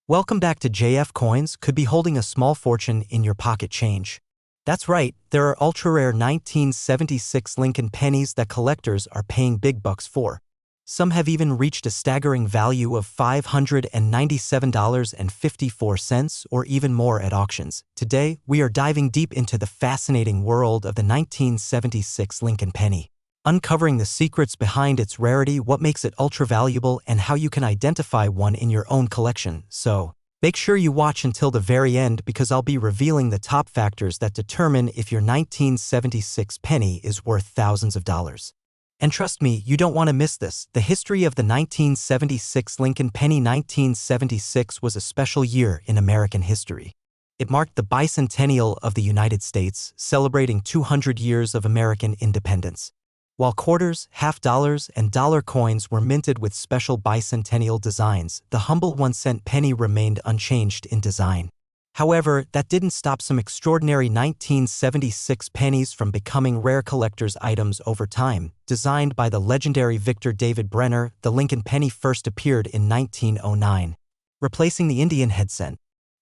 Welcome back to JF Coins. Could be holding a small fortune in your pocket change. That's right, there are ultra-rare 1976 Lincoln pennies that collectors are paying big bucks for. Some have even reached a staggering value of $597.54 or even more at auctions. Today, we are diving deep into the fascinating world of the 1976 Lincoln penny, uncovering the secrets behind its rarity, what makes it ultra-valuable, and how you can identify one in your own collection. So, make sure you watch until the very end because I'll be revealing the top factors that determine if your 1976 penny is worth thousands of dollars. And trust me, you don't want to miss this. The history of the 1976 Lincoln penny. 1976 was a special year in American history. It marked the bicentennial of the United States, celebrating 200 years of American independence. While quarters, half dollars, and dollar coins were minted with special bicentennial designs, the humble 1-cent penny remained unchanged in design. However, that didn't stop some extraordinary 1976 pennies from becoming rare collector's items over time. Designed by the legendary Victor David Brenner, the Lincoln penny first appeared in 1909, replacing the Indian head cent.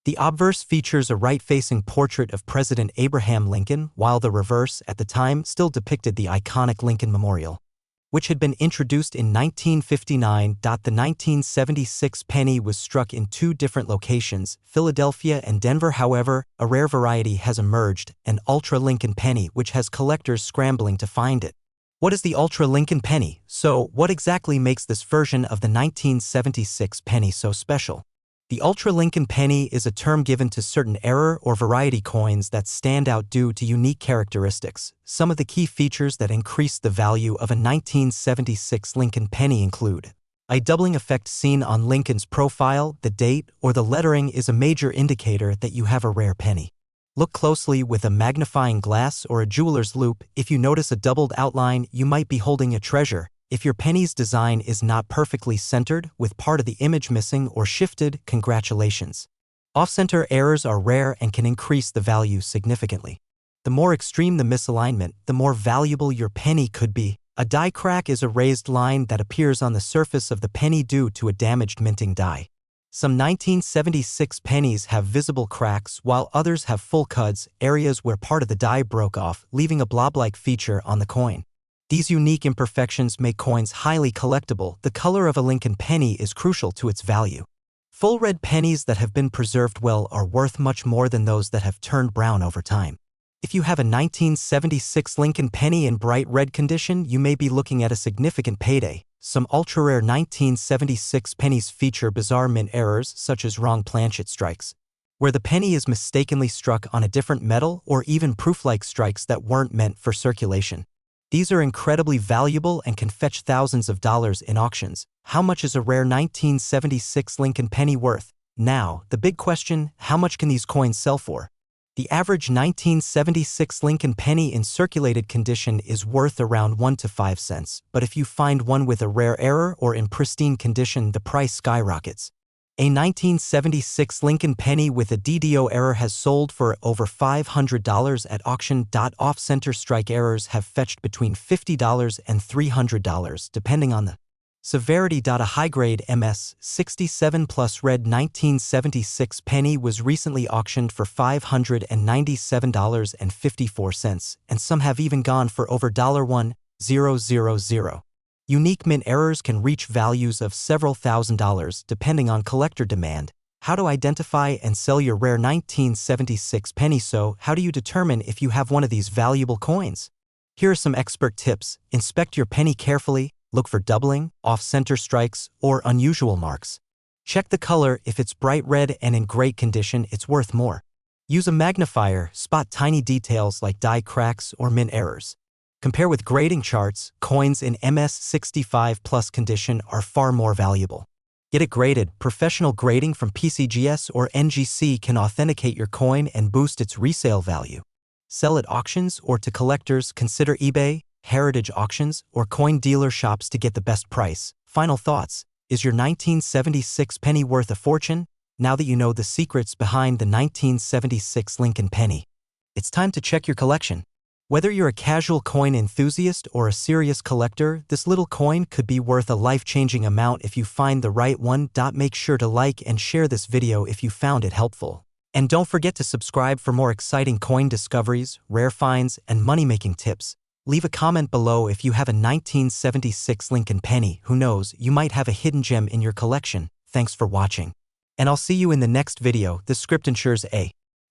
The obverse features a right-facing portrait of President Abraham Lincoln, while the reverse, at the time, still depicted the iconic Lincoln Memorial, which had been introduced in 1959. The 1976 penny was struck in two different locations, Philadelphia and Denver. However, a rare variety has emerged, an Ultra Lincoln penny, which has collectors scrambling to find it. What is the Ultra Lincoln penny? So, what exactly makes this version of the 1976 penny so special? The Ultra Lincoln penny is a term given to certain error or variety coins that stand out due to unique characteristics. Some of the key features that increase the value of a 1976 Lincoln penny include a doubling effect seen on Lincoln's profile, the date, or the lettering is a major indicator that you have a rare penny. Look closely with a magnifying glass or a jeweler's loupe. If you notice a doubled outline, you might be holding a treasure. If your penny's design is not perfectly centered, with part of the image missing or shifted, congratulations. Off-center errors are rare and can increase the value significantly. The more extreme the misalignment, the more valuable your penny could be. A die crack is a raised line that appears on the surface of the penny due to a damaged minting die. Some 1976 pennies have visible cracks, while others have full cuts, areas where part of the die broke off, leaving a blob-like feature on the coin. These unique imperfections make coins highly collectible. The color of a Lincoln penny is crucial to its value. Full red pennies that have been preserved well are worth much more than those that have turned brown over time. If you have a 1976 Lincoln penny in bright red condition, you may be looking at a significant payday. Some ultra-rare 1976 pennies feature bizarre mint errors such as wrong planchet strikes, where the penny is mistakenly struck on a different metal, or even proof-like strikes that weren't meant for circulation. These are incredibly valuable and can fetch thousands of dollars in auctions. How much is a rare 1976 Lincoln penny worth? Now, the big question, how much can these coins sell for? The average 1976 Lincoln penny in circulated condition is worth around 1 to 5 cents, but if you find one with a rare error or in pristine condition, the price skyrockets. A 1976 Lincoln penny with a DDO error has sold for over $500 at auction. Off-center strike errors have fetched between $50 and $300, depending on the severity. A high-grade MS 67 plus red 1976 penny was recently auctioned for $597.54, and some have even gone for over $1,000. Unique mint errors can reach values of several $1,000s depending on collector demand. How to identify and sell your rare 1976 penny? So, how do you determine if you have one of these valuable coins? Here are some expert tips. Inspect your penny carefully. Look for doubling, off-center strikes, or unusual marks. Check the color. If it's bright red and in great condition, it's worth more. Use a magnifier. Spot tiny details like die cracks or mint errors. Compare with grading charts. Coins in MS 65 plus condition are far more valuable. Get it graded. Professional grading from PCGS or NGC can authenticate your coin and boost its resale value. Sell at auctions or to collectors. Consider eBay, heritage auctions, or coin dealer shops to get the best price. Final thoughts. Is your 1976 penny worth a fortune? Now that you know the secrets behind the 1976 Lincoln penny, it's time to check your collection. Whether you're a casual coin enthusiast or a serious collector, this little coin could be worth a life-changing amount if you find the right one. Make sure to like and share this video if you found it helpful. And don't forget to subscribe for more exciting coin discoveries, rare finds, and money-making tips. Leave a comment below if you have a 1976 Lincoln penny. Who knows, you might have a hidden gem in your collection. Thanks for watching. And I'll see you in the next video. This script ensures a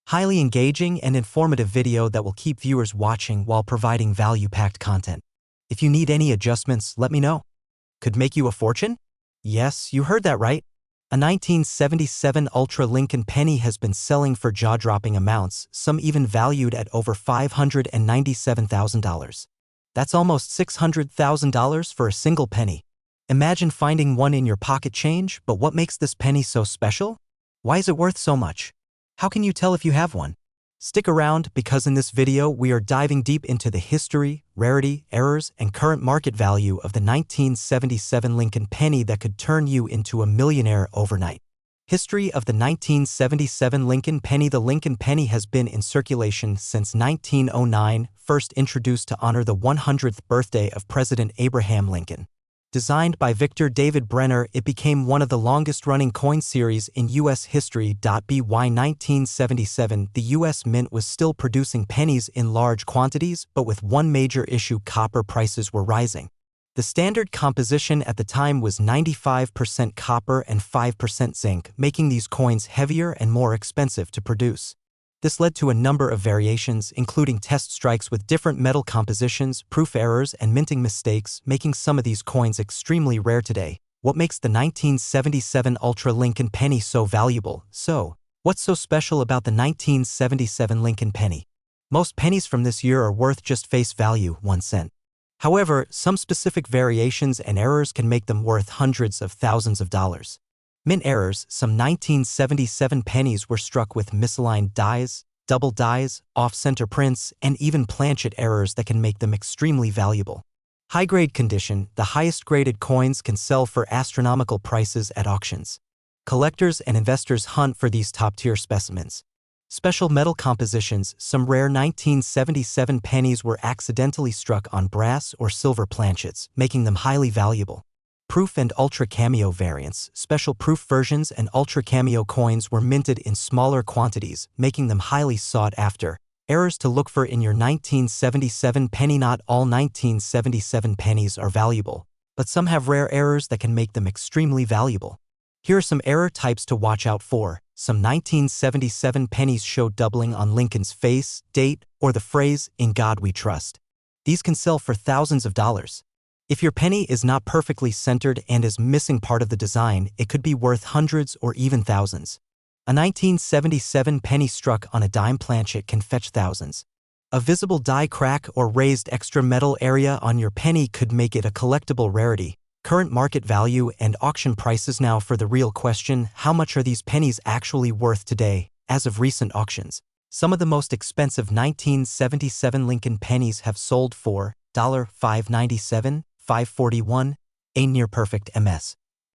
highly engaging and informative video that will keep viewers watching while providing value-packed content. If you need any adjustments, let me know. Could make you a fortune? Yes, you heard that right. A 1977 Ultra Lincoln penny has been selling for jaw-dropping amounts, some even valued at over $597,000. That's almost $600,000 for a single penny. Imagine finding one in your pocket change, but what makes this penny so special? Why is it worth so much? How can you tell if you have one? Stick around, because in this video we are diving deep into the history, rarity, errors, and current market value of the 1977 Lincoln penny that could turn you into a millionaire overnight. History of the 1977 Lincoln penny. The Lincoln penny has been in circulation since 1909, first introduced to honor the 100th birthday of President Abraham Lincoln. Designed by Victor David Brenner, it became one of the longest-running coin series in U.S. history. By 1977, the U.S. Mint was still producing pennies in large quantities, but with one major issue: copper prices were rising. The standard composition at the time was 95% copper and 5% zinc, making these coins heavier and more expensive to produce. This led to a number of variations, including test strikes with different metal compositions, proof errors, and minting mistakes, making some of these coins extremely rare today. What makes the 1977 Ultra Lincoln penny so valuable? So, what's so special about the 1977 Lincoln penny? Most pennies from this year are worth just face value, 1 cent. However, some specific variations and errors can make them worth hundreds of thousands of dollars. Mint errors. Some 1977 pennies were struck with misaligned dies, double dies, off-center prints, and even planchet errors that can make them extremely valuable. High-grade condition. The highest-graded coins can sell for astronomical prices at auctions. Collectors and investors hunt for these top-tier specimens. Special metal compositions. Some rare 1977 pennies were accidentally struck on brass or silver planchets, making them highly valuable. Proof and Ultra Cameo variants. Special proof versions and Ultra Cameo coins were minted in smaller quantities, making them highly sought after. Errors to look for in your 1977 penny. Not all 1977 pennies are valuable, but some have rare errors that can make them extremely valuable. Here are some error types to watch out for. Some 1977 pennies show doubling on Lincoln's face, date, or the phrase, "In God We Trust." These can sell for thousands of dollars. If your penny is not perfectly centered and is missing part of the design, it could be worth hundreds or even thousands. A 1977 penny struck on a dime planchet can fetch thousands. A visible die crack or raised extra metal area on your penny could make it a collectible rarity. Current market value and auction prices. Now for the real question: how much are these pennies actually worth today? As of recent auctions, some of the most expensive 1977 Lincoln pennies have sold for $597, $541, a near-perfect Ms.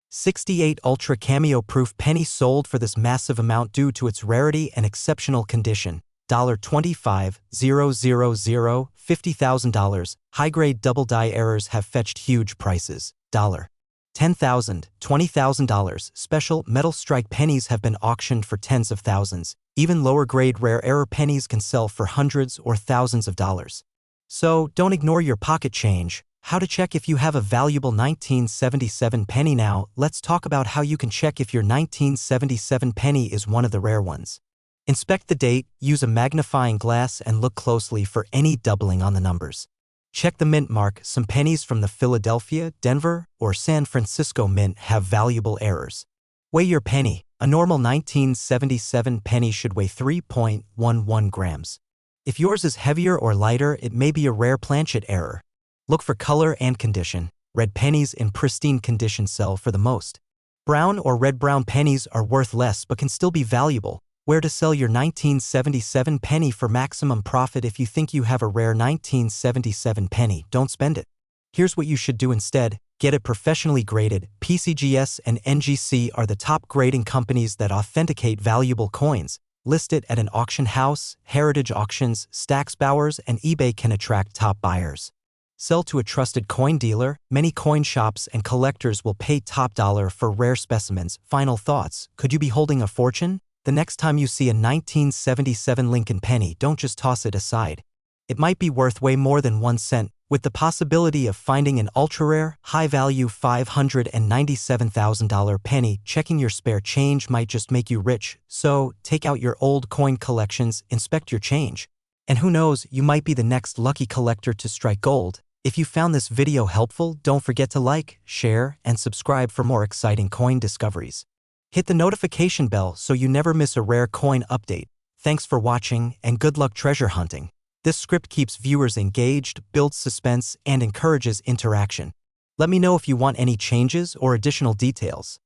68 Ultra Cameo Proof penny sold for this massive amount due to its rarity and exceptional condition. $25,000, $50,000. High-grade double die errors have fetched huge prices. $10,000, $20,000. Special metal strike pennies have been auctioned for tens of thousands. Even lower-grade rare error pennies can sell for hundreds or thousands of dollars. So, don't ignore your pocket change. How to check if you have a valuable 1977 penny. Now, let's talk about how you can check if your 1977 penny is one of the rare ones. Inspect the date, use a magnifying glass, and look closely for any doubling on the numbers. Check the mint mark. Some pennies from the Philadelphia, Denver, or San Francisco Mint have valuable errors. Weigh your penny. A normal 1977 penny should weigh 3.11 grams. If yours is heavier or lighter, it may be a rare planchet error. Look for color and condition. Red pennies in pristine condition sell for the most. Brown or red-brown pennies are worth less but can still be valuable. Where to sell your 1977 penny for maximum profit? If you think you have a rare 1977 penny, don't spend it. Here's what you should do instead. Get it professionally graded. PCGS and NGC are the top grading companies that authenticate valuable coins. List it at an auction house, heritage auctions, Stack's Bowers, and eBay can attract top buyers. Sell to a trusted coin dealer. Many coin shops and collectors will pay top dollar for rare specimens. Final thoughts: could you be holding a fortune? The next time you see a 1977 Lincoln penny, don't just toss it aside. It might be worth way more than 1 cent, with the possibility of finding an ultra-rare, high-value $597,000 penny. Checking your spare change might just make you rich, so take out your old coin collections, inspect your change. And who knows, you might be the next lucky collector to strike gold. If you found this video helpful, don't forget to like, share, and subscribe for more exciting coin discoveries. Hit the notification bell so you never miss a rare coin update. Thanks for watching, and good luck treasure hunting. This script keeps viewers engaged, builds suspense, and encourages interaction. Let me know if you want any changes or additional details.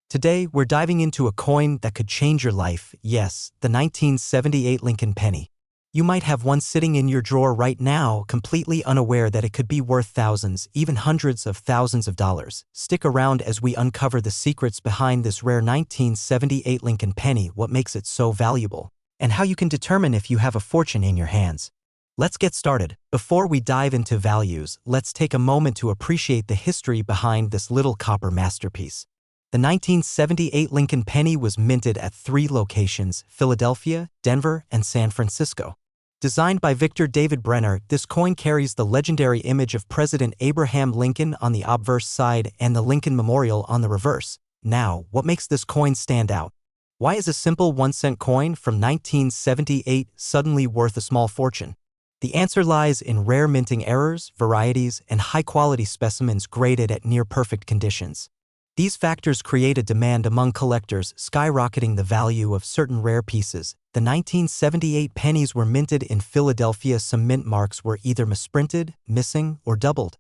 Today, we're diving into a coin that could change your life. Yes, the 1978 Lincoln penny. You might have one sitting in your drawer right now, completely unaware that it could be worth thousands, even hundreds of thousands of dollars. Stick around as we uncover the secrets behind this rare 1978 Lincoln penny, what makes it so valuable, and how you can determine if you have a fortune in your hands. Let's get started. Before we dive into values, let's take a moment to appreciate the history behind this little copper masterpiece. The 1978 Lincoln penny was minted at 3 locations: Philadelphia, Denver, and San Francisco. Designed by Victor David Brenner, this coin carries the legendary image of President Abraham Lincoln on the obverse side and the Lincoln Memorial on the reverse. Now, what makes this coin stand out? Why is a simple 1-cent coin from 1978 suddenly worth a small fortune? The answer lies in rare minting errors, varieties, and high-quality specimens graded at near-perfect conditions. These factors create a demand among collectors, skyrocketing the value of certain rare pieces. The 1978 pennies were minted in Philadelphia. Some mint marks were either misprinted, missing, or doubled,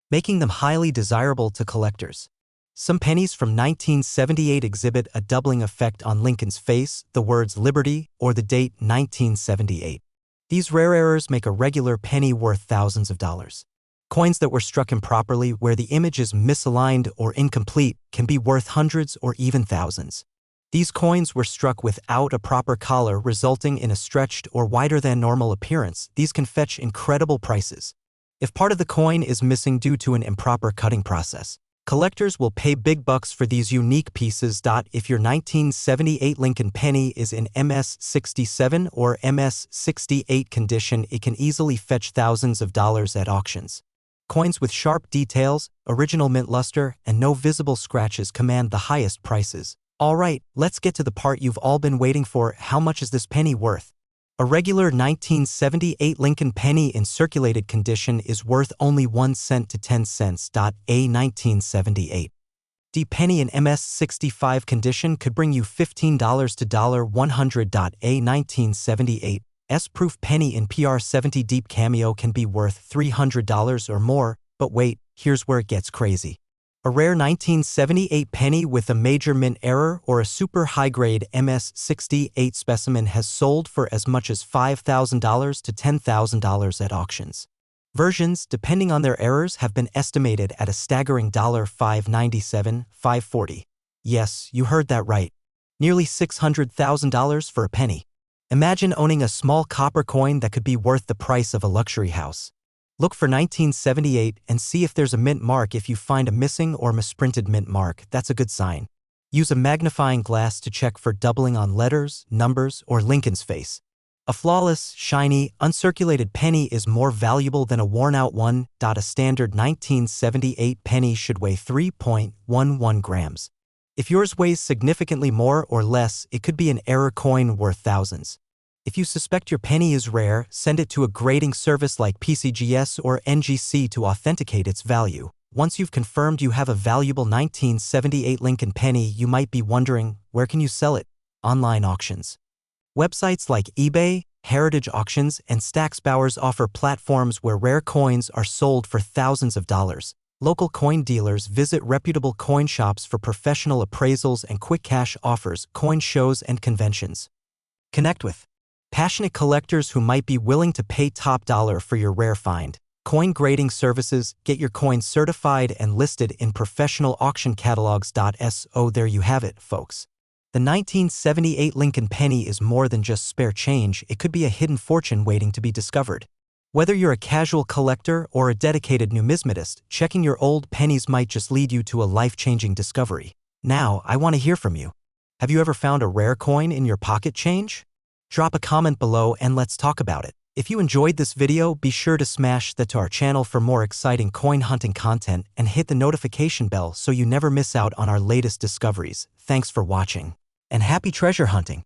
making them highly desirable to collectors. Some pennies from 1978 exhibit a doubling effect on Lincoln's face, the words Liberty, or the date 1978. These rare errors make a regular penny worth thousands of dollars. Coins that were struck improperly, where the image is misaligned or incomplete, can be worth hundreds or even thousands. These coins were struck without a proper collar, resulting in a stretched or wider than normal appearance. These can fetch incredible prices. If part of the coin is missing due to an improper cutting process, collectors will pay big bucks for these unique pieces. If your 1978 Lincoln penny is in MS-67 or MS-68 condition, it can easily fetch thousands of dollars at auctions. Coins with sharp details, original mint luster, and no visible scratches command the highest prices. Alright, let's get to the part you've all been waiting for. How much is this penny worth? A regular 1978 Lincoln penny in circulated condition is worth only 1 cent to 10 cents. A 1978 D penny in MS-65 condition could bring you $15 to $100. A 1978 S-proof penny in PR-70 deep cameo can be worth $300 or more, but wait, here's where it gets crazy. A rare 1978 penny with a major mint error or a super high-grade MS-68 specimen has sold for as much as $5,000 to $10,000 at auctions. Versions, depending on their errors, have been estimated at a staggering $597, $540. Yes, you heard that right. Nearly $600,000 for a penny. Imagine owning a small copper coin that could be worth the price of a luxury house. Look for 1978 and see if there's a mint mark. If you find a missing or misprinted mint mark, that's a good sign. Use a magnifying glass to check for doubling on letters, numbers, or Lincoln's face. A flawless, shiny, uncirculated penny is more valuable than a worn-out one. A standard 1978 penny should weigh 3.11 grams. If yours weighs significantly more or less, it could be an error coin worth thousands. If you suspect your penny is rare, send it to a grading service like PCGS or NGC to authenticate its value. Once you've confirmed you have a valuable 1978 Lincoln penny, you might be wondering, where can you sell it? Online auctions. Websites like eBay, Heritage Auctions, and Stack's Bowers offer platforms where rare coins are sold for thousands of dollars. Local coin dealers visit reputable coin shops for professional appraisals and quick cash offers. Coin shows and conventions. Connect with passionate collectors who might be willing to pay top dollar for your rare find. Coin grading services, get your coins certified and listed in professional auction catalogs. So there you have it, folks. The 1978 Lincoln penny is more than just spare change, it could be a hidden fortune waiting to be discovered. Whether you're a casual collector or a dedicated numismatist, checking your old pennies might just lead you to a life-changing discovery. Now, I want to hear from you. Have you ever found a rare coin in your pocket change? Drop a comment below and let's talk about it. If you enjoyed this video, be sure to smash that to our channel for more exciting coin hunting content and hit the notification bell so you never miss out on our latest discoveries. Thanks for watching. And happy treasure hunting!